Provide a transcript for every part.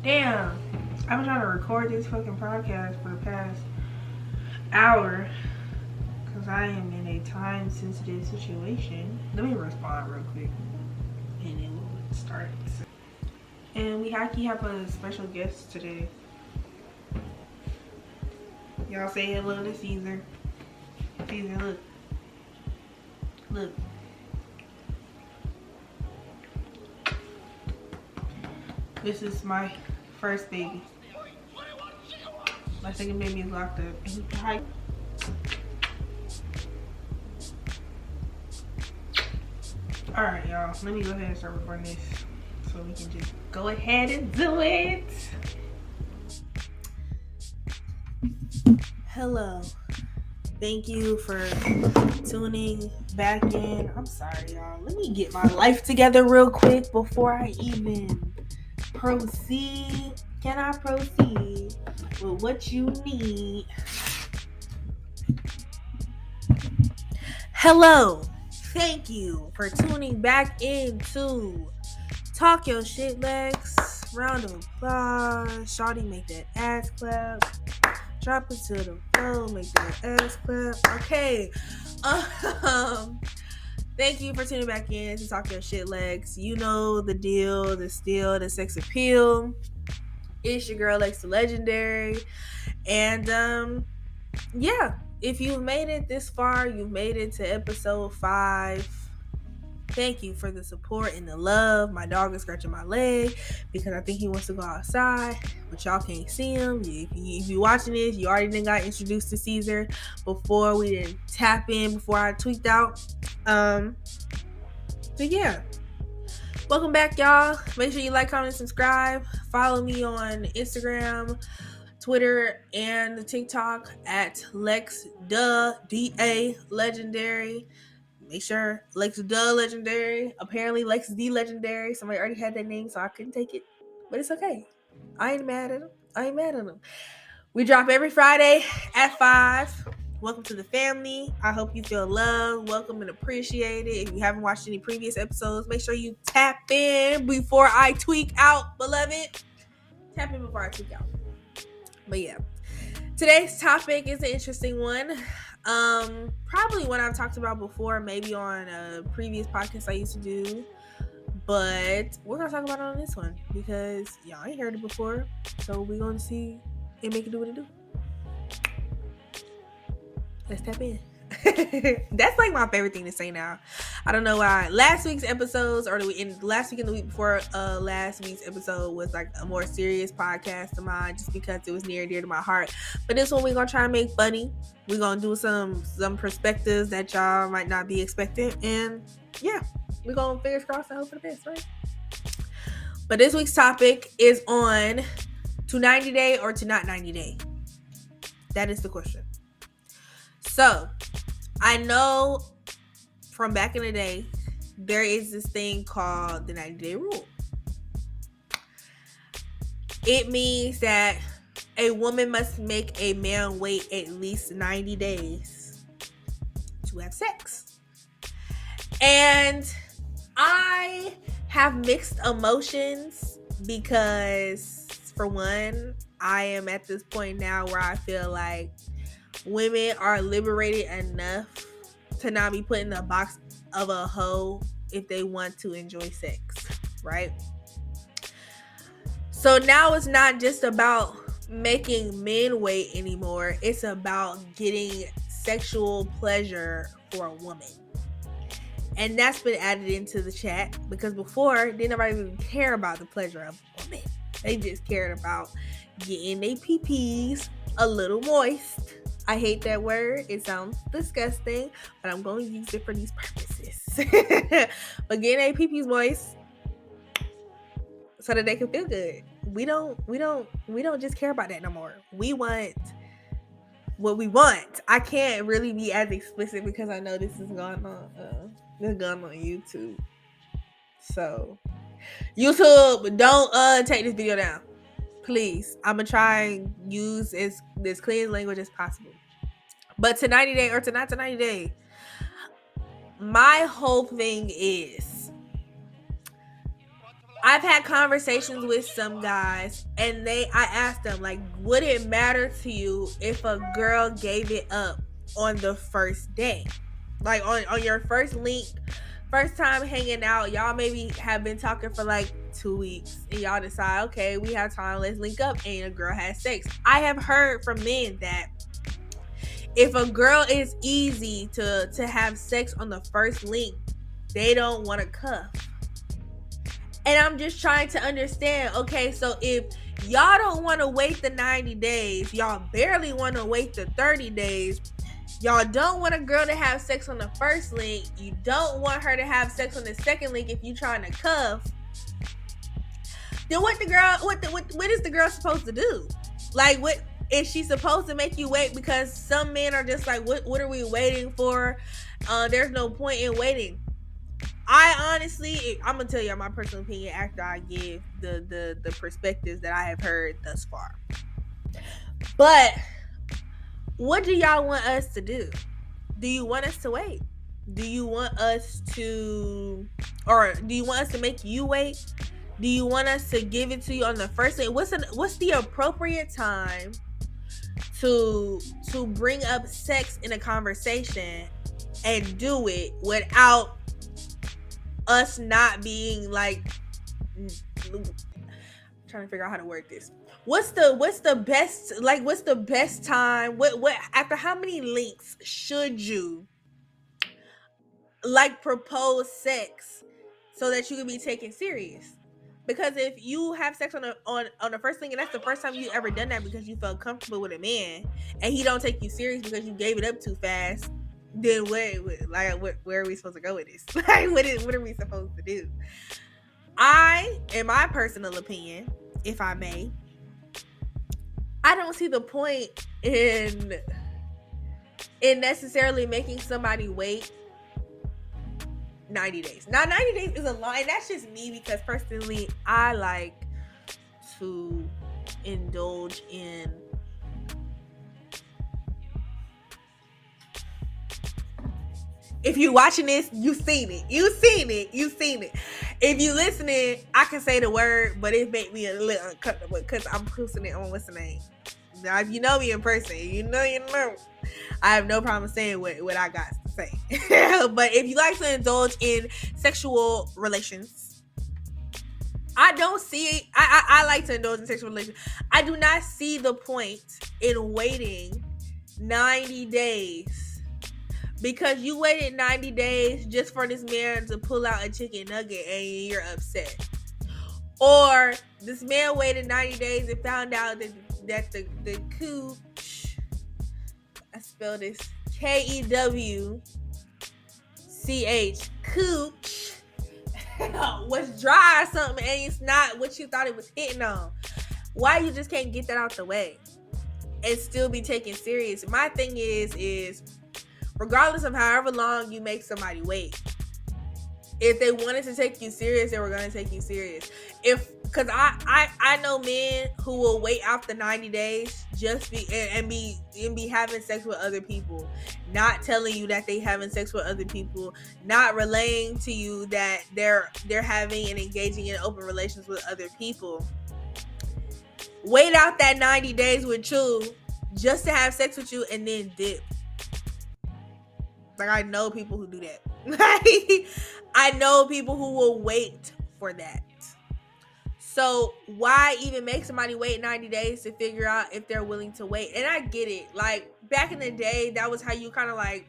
Damn. I've been trying to record this fucking podcast for the past hour because I am in a time sensitive situation. Let me respond real quick and then we'll start. And we actually have a special guest today. Y'all say hello to Caesar. Caesar, look. Look. This is my first baby. My second baby is locked up. Hi. Alright, y'all. Let me go ahead and start recording this so we can just go ahead and do it. Hello. Thank you for tuning back in. I'm sorry, y'all. Let me get my life together real quick before I even proceed. Can I proceed with what you need? Hello. Thank you for tuning back into Talk Yo Shit Lex. Round of applause. Shawty, make that ass clap. Drop it to the floor, make that ass clap. Okay. Thank you for tuning back in to Talk Your Shit Lex. You know the deal, the steal, the sex appeal. It's your girl Lex the Legendary. And yeah, if you've made it this far, you've made it to episode 5. Thank you for the support and the love. My dog is scratching my leg because I think he wants to go outside, but y'all can't see him. If you're watching this, you already done got introduced to Caesar before we didn't tap in, before I tweaked out. So yeah. Welcome back, y'all. Make sure you like, comment, and subscribe. Follow me on Instagram, Twitter, and TikTok at Lex D.A. Legendary. Make sure Lex the Legendary. Apparently Lex the Legendary. Somebody already had that name, so I couldn't take it. But it's okay. I ain't mad at him. We drop every Friday at 5. Welcome to the family. I hope you feel loved, welcome, and appreciated. If you haven't watched any previous episodes, make sure you tap in before I tweak out, beloved. Tap in before I tweak out. But yeah. Today's topic is an interesting one. Probably one I've talked about before, maybe on a previous podcast I used to do, but we're gonna talk about it on this one because y'all ain't heard it before, so we're gonna see and make it do what it do. Let's tap in. That's like my favorite thing to say now. I don't know why. Last week's episodes, or last week and the week before last week's episode was like a more serious podcast of mine, just because it was near and dear to my heart. But this one we're gonna try and make funny. We're gonna do some perspectives that y'all might not be expecting, and yeah, we're gonna fingers crossed and hope for the best, right? But this week's topic is on to 90 day or to not 90 day. That is the question. So, I know from back in the day, there is this thing called the 90-day rule. It means that a woman must make a man wait at least 90 days to have sex. And I have mixed emotions because, for one, I am at this point now where I feel like women are liberated enough to not be put in the box of a hoe if they want to enjoy sex, right? So now it's not just about making men wait anymore. It's about getting sexual pleasure for a woman. And that's been added into the chat because before, didn't nobody even care about the pleasure of a woman. They just cared about getting their pee-pees a little moist. I hate that word. It sounds disgusting, but I'm going to use it for these purposes. But getting their pee-pees moist so that they can feel good. We don't just care about that no more. We want what we want. I can't really be as explicit because I know this is going on YouTube. So YouTube, don't take this video down. Please. I'm gonna try and use this clean language as possible. But to 90 day or to not to 90 day, my whole thing is I've had conversations with some guys, and I asked them, like, would it matter to you if a girl gave it up on the first day? Like on your first link, first time hanging out, y'all maybe have been talking for like 2 weeks, and y'all decide, okay, we have time, let's link up, and a girl has sex. I have heard from men that if a girl is easy to have sex on the first link, they don't want to cuff. And I'm just trying to understand, okay, so if y'all don't want to wait the 90 days, y'all barely want to wait the 30 days, y'all don't want a girl to have sex on the first link, you don't want her to have sex on the second link if you trying to cuff, then what is the girl supposed to do? Like, what is she supposed to make you wait? Because some men are just like, what are we waiting for? There's no point in waiting. I honestly, I'm gonna tell you my personal opinion after I give the perspectives that I have heard thus far. But what do y'all want us to do? Do you want us to wait? Do you want us to make you wait? Do you want us to give it to you on the first day? What's the appropriate time to bring up sex in a conversation and do it without us not being like, I'm trying to figure out how to word this. What's the best time? What after how many links should you like propose sex so that you can be taken serious? Because if you have sex on the first thing, and that's the first time you ever done that because you felt comfortable with a man, and he don't take you serious because you gave it up too fast, then where are we supposed to go with this? Like, what are we supposed to do? In my personal opinion, if I may, I don't see the point in necessarily making somebody wait 90 days. Now, 90 days is a lie. That's just me because personally, I like to indulge in if you watching this, you seen it. If you listening, I can say the word, but it make me a little uncomfortable because I'm posting it on what's the name. Now, if you know me in person, you know. I have no problem saying what I got to say. But if you like to indulge in sexual relations, I don't see it. I like to indulge in sexual relations. I do not see the point in waiting 90 days. Because you waited 90 days just for this man to pull out a chicken nugget and you're upset. Or this man waited 90 days and found out that the cooch, I spell this Kewch, cooch, was dry or something and it's not what you thought it was hitting on. Why you just can't get that out the way and still be taken serious? My thing is regardless of however long you make somebody wait, if they wanted to take you serious, they were going to take you serious. Because I know men who will wait after 90 days just be having sex with other people, not telling you that they having sex with other people, not relaying to you that they're having and engaging in open relations with other people. Wait out that 90 days with you just to have sex with you and then dip. Like, I know people who do that. I know people who will wait for that. So why even make somebody wait 90 days to figure out if they're willing to wait? And I get it. Like, back in the day, that was how you kind of like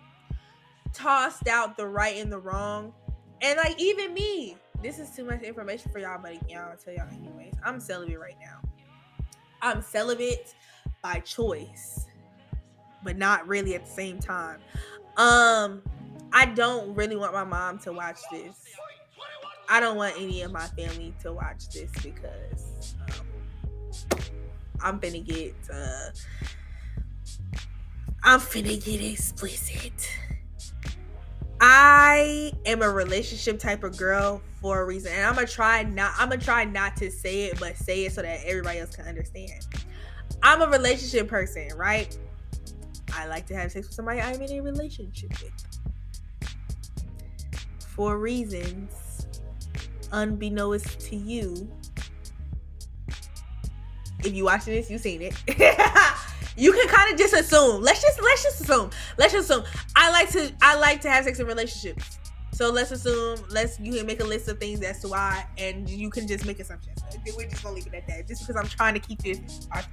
tossed out the right and the wrong. And like, even me, this is too much information for y'all, but I'll tell y'all anyways. I'm celibate right now. I'm celibate by choice, but not really at the same time. I don't really want my mom to watch this. I don't want any of my family to watch this because I'm finna get explicit. I am a relationship type of girl for a reason, and I'm gonna try not to say it, but say it so that everybody else can understand. I'm a relationship person, right? I like to have sex with somebody I'm in a relationship with. For reasons unbeknownst to you, if you watching this, you seen it. You can kind of just assume. Let's just assume. I like to have sex in relationships. So let's assume. You can make a list of things as to why, and you can just make assumptions. We're just gonna leave it at that. Just because I'm trying to keep this. I'm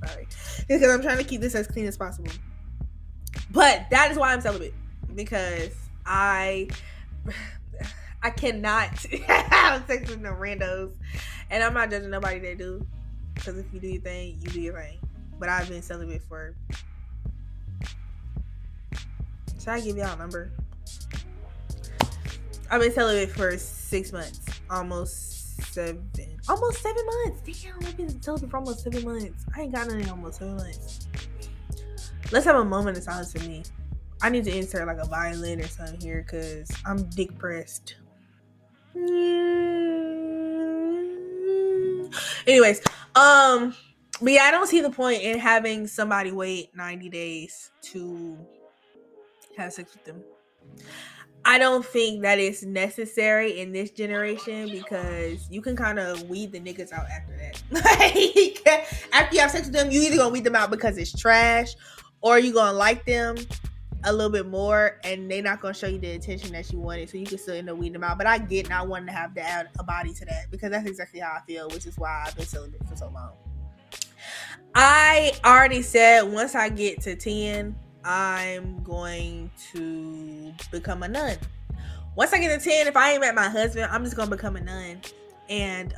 sorry. Because I'm trying to keep this as clean as possible. But that is why I'm celibate, because I cannot have sex with no randos, and I'm not judging nobody that do, because if you do your thing, you do your thing. But I've been celibate for, should I give y'all a number? I've been celibate for 6 months, almost 7 months. Damn, I've been celibate for almost 7 months. I ain't got nothing in almost 7 months. Let's have a moment of silence for me. I need to insert like a violin or something here, because I'm dick pressed. Anyways, but yeah, I don't see the point in having somebody wait 90 days to have sex with them. I don't think that is necessary in this generation, because you can kind of weed the niggas out after that. Like, after you have sex with them, you either gonna weed them out because it's trash, or you gonna like them a little bit more, and they're not gonna show you the attention that you wanted, so you can still end up weeding them out. But I get not wanting to have to add a body to that, because that's exactly how I feel, which is why I've been celibate for so long. I already said once I get to 10, I'm going to become a nun. Once I get to 10, if I ain't met my husband, I'm just gonna become a nun, and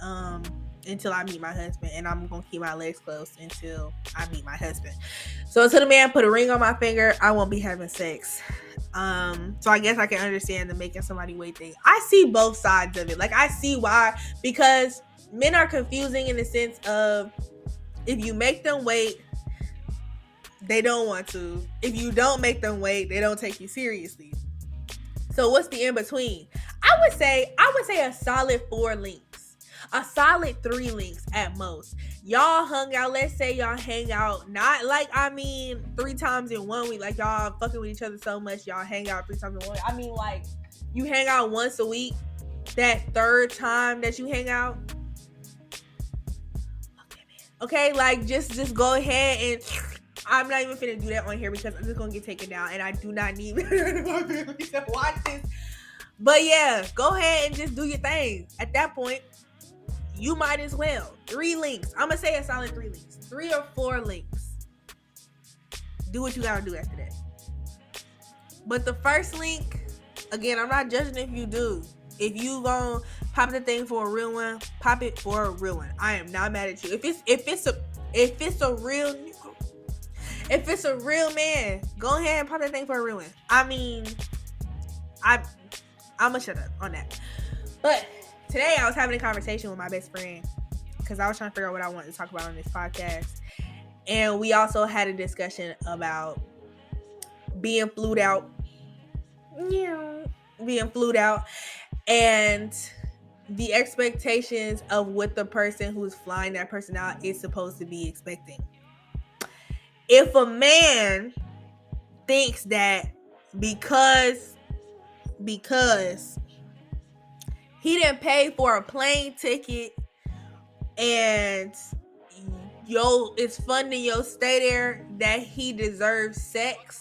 until I meet my husband, and I'm gonna keep my legs closed until I meet my husband. So until the man put a ring on my finger, I won't be having sex. So I guess I can understand the making somebody wait thing. I see both sides of it. Like, I see why, because men are confusing in the sense of, if you make them wait, they don't want to. If you don't make them wait, they don't take you seriously. So what's the in between? I would say a solid 4 links. A solid 3 links at most. Y'all hung out, let's say y'all hang out, not like, 3 times in 1 week, like y'all fucking with each other so much, y'all hang out 3 times in 1 week. Like, you hang out once a week, that 3rd time that you hang out, okay, like, just go ahead and, I'm not even finna do that on here, because I'm just gonna get taken down, and I do not need to watch this. But yeah, go ahead and just do your thing. At that point, you might as well. 3 links. I'm gonna say a solid 3 links. 3 or 4 links. Do what you gotta do after that. But the first link, again, I'm not judging if you do. If you gonna pop the thing for a real one, pop it for a real one. I am not mad at you. If it's a real man, go ahead and pop that thing for a real one. I'm gonna shut up on that. But today I was having a conversation with my best friend, because I was trying to figure out what I wanted to talk about on this podcast. And we also had a discussion about being flued out. Yeah. Being flued out. And the expectations of what the person who's flying that person out is supposed to be expecting. If a man thinks that because he didn't pay for a plane ticket and it's funding your stay there, that he deserves sex,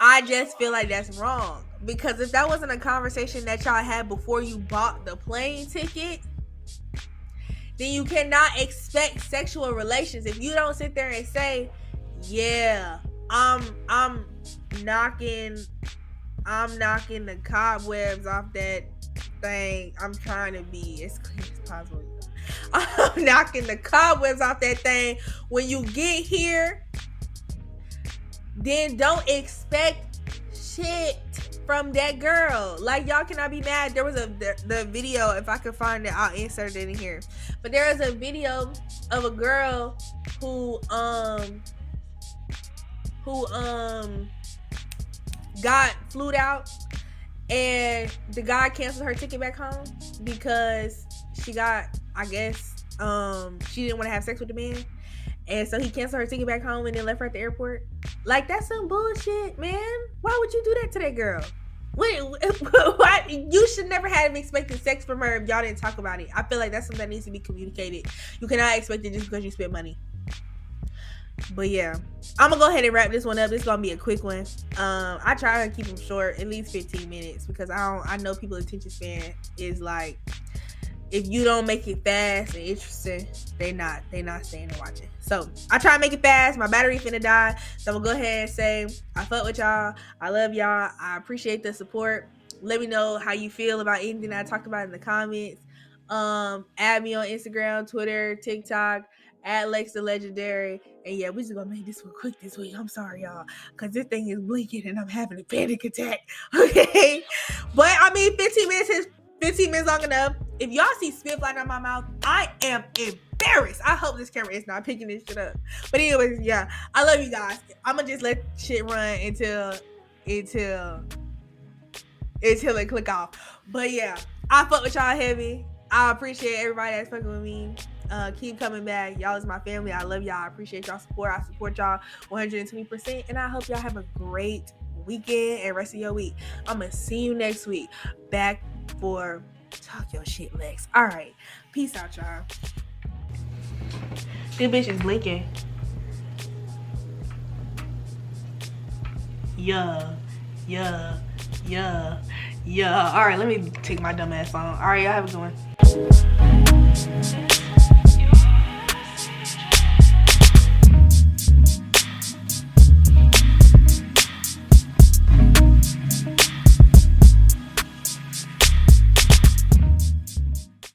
I just feel like that's wrong. Because if that wasn't a conversation that y'all had before you bought the plane ticket, then you cannot expect sexual relations. If you don't sit there and say, yeah, I'm knocking the cobwebs off that thing. I'm trying to be as clean as possible. I'm knocking the cobwebs off that thing. When you get here, then don't expect shit from that girl. Like, y'all cannot be mad. There was the video, if I could find it, I'll insert it in here. But there is a video of a girl who got flued out, and the guy canceled her ticket back home because she got, I guess, she didn't want to have sex with the man, and so he canceled her ticket back home and then left her at the airport. Like, that's some bullshit, man. Why would you do that to that girl? Why? You should never have expected sex from her if y'all didn't talk about it. I feel like that's something that needs to be communicated. You cannot expect it just because you spend money. But yeah, I'm gonna go ahead and wrap this one up. It's gonna be a quick one. I try to keep them short, at least 15 minutes, because I know people's attention span is like, if you don't make it fast and interesting, they not staying and watching. So I try to make it fast. My battery finna die. So I'm gonna go ahead and say I fuck with y'all. I love y'all. I appreciate the support. Let me know how you feel about anything that I talked about in the comments. Add me on Instagram, Twitter, TikTok, at Lex the Legendary. And yeah, we just gonna make this one quick this week. I'm sorry, y'all, because this thing is blinking and I'm having a panic attack. Okay. But I mean, 15 minutes long enough. If y'all see spit flying out my mouth, I am embarrassed. I hope this camera is not picking this shit up. But anyways, yeah, I love you guys. I'm gonna just let shit run until it click off. But yeah, I fuck with y'all heavy. I appreciate everybody that's fucking with me. Keep coming back. Y'all is my family. I love y'all. I appreciate y'all support. I support y'all 120%. And I hope y'all have a great weekend and rest of your week. I'm gonna see you next week. Back for Talk Yo Shit Lex. All right. Peace out, y'all. This bitch is blinking. Yeah. All right, let me take my dumb ass on. All right, y'all have a good one.